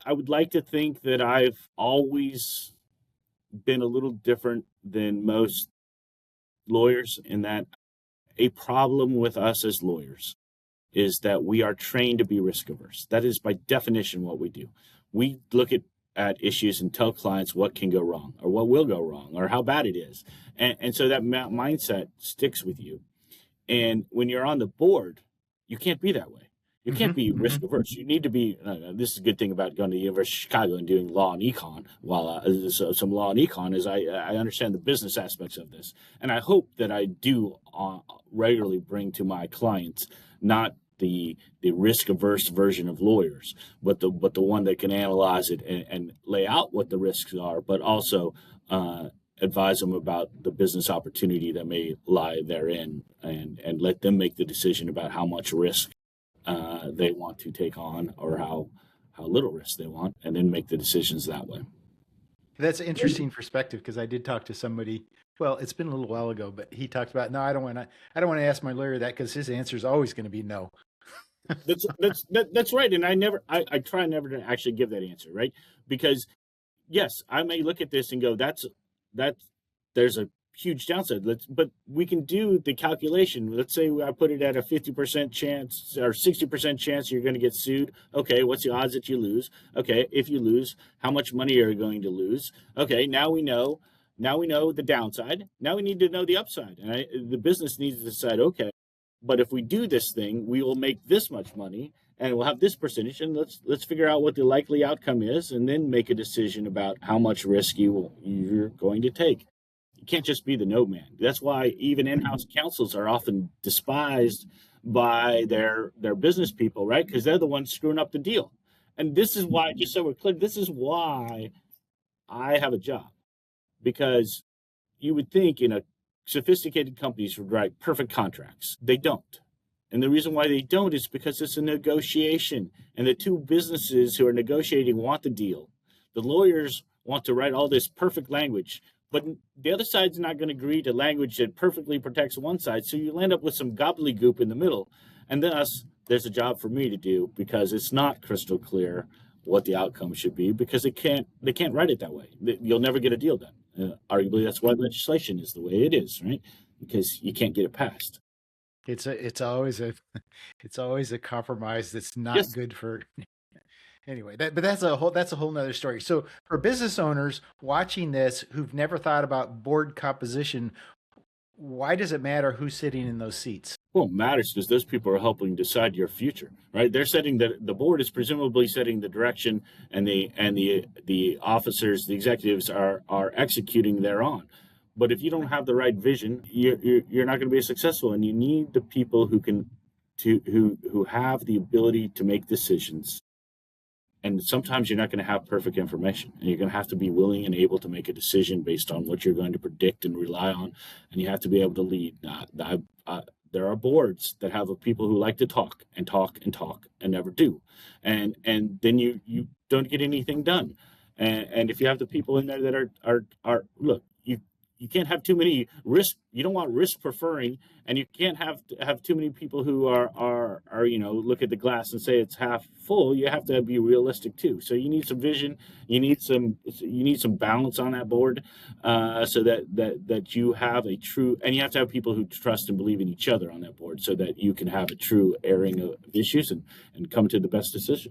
I would like to think that I've always been a little different than most lawyers in that a problem with us as lawyers is that we are trained to be risk averse. That is by definition what we do. We look at issues and tell clients what can go wrong or what will go wrong or how bad it is. And so that mindset sticks with you. And when you're on the board, you can't be that way. You can't be risk averse. You need to be. This is a good thing about going to the University of Chicago and doing law and econ. While some law and econ is, I understand the business aspects of this, and I hope that I do regularly bring to my clients not the risk averse version of lawyers, but the one that can analyze it and lay out what the risks are, but also advise them about the business opportunity that may lie therein, and let them make the decision about how much risk they want to take on, or how little risk they want, and then make the decisions that way. That's an interesting perspective because I did talk to somebody. Well, it's been a little while ago, but he talked about, no, I don't want to ask my lawyer that because his answer is always going to be no. That's right, and I try never to actually give that answer, right? Because yes, I may look at this and go, that there's a huge downside. But we can do the calculation. Let's say I put it at a 50% chance or 60% chance you're going to get sued. Okay, what's the odds that you lose? Okay, if you lose, how much money are you going to lose? Okay, now we know the downside. Now we need to know the upside. And the business needs to decide, okay, but if we do this thing, we will make this much money and we'll have this percentage, and let's figure out what the likely outcome is, and then make a decision about how much risk you're going to take. You can't just be the no man. That's why even in-house counsels are often despised by their business people, right? Because they're the ones screwing up the deal. And this is why, just so we're clear, this is why I have a job. Because you would think sophisticated companies would write perfect contracts. They don't. And the reason why they don't is because it's a negotiation. And the two businesses who are negotiating want the deal. The lawyers want to write all this perfect language, but the other side's not going to agree to language that perfectly protects one side. So you'll end up with some gobbledygook in the middle. And thus, there's a job for me to do because it's not crystal clear what the outcome should be, because they can't write it that way. You'll never get a deal done. Arguably, that's why legislation is the way it is, right? Because you can't get it passed. It's always a compromise that's not Yes. good for. Anyway, but that's a whole nother story. So for business owners watching this who've never thought about board composition, why does it matter who's sitting in those seats? Well, it matters because those people are helping decide your future, right? They're setting the board is presumably setting the direction, and the officers, the executives are executing thereon. But if you don't have the right vision, you're not going to be successful, and you need the people who have the ability to make decisions. And sometimes you're not going to have perfect information, and you're going to have to be willing and able to make a decision based on what you're going to predict and rely on, and you have to be able to lead. There are boards that have people who like to talk and talk and talk and never do, and then you don't get anything done. And if you have the people in there that are look, you can't have too many risk. You don't want risk preferring, and you can't have too many people who are look at the glass and say it's half full. You have to be realistic too. So you need some vision. You need some balance on that board, so that you have a true, and you have to have people who trust and believe in each other on that board, so that you can have a true airing of issues and come to the best decision.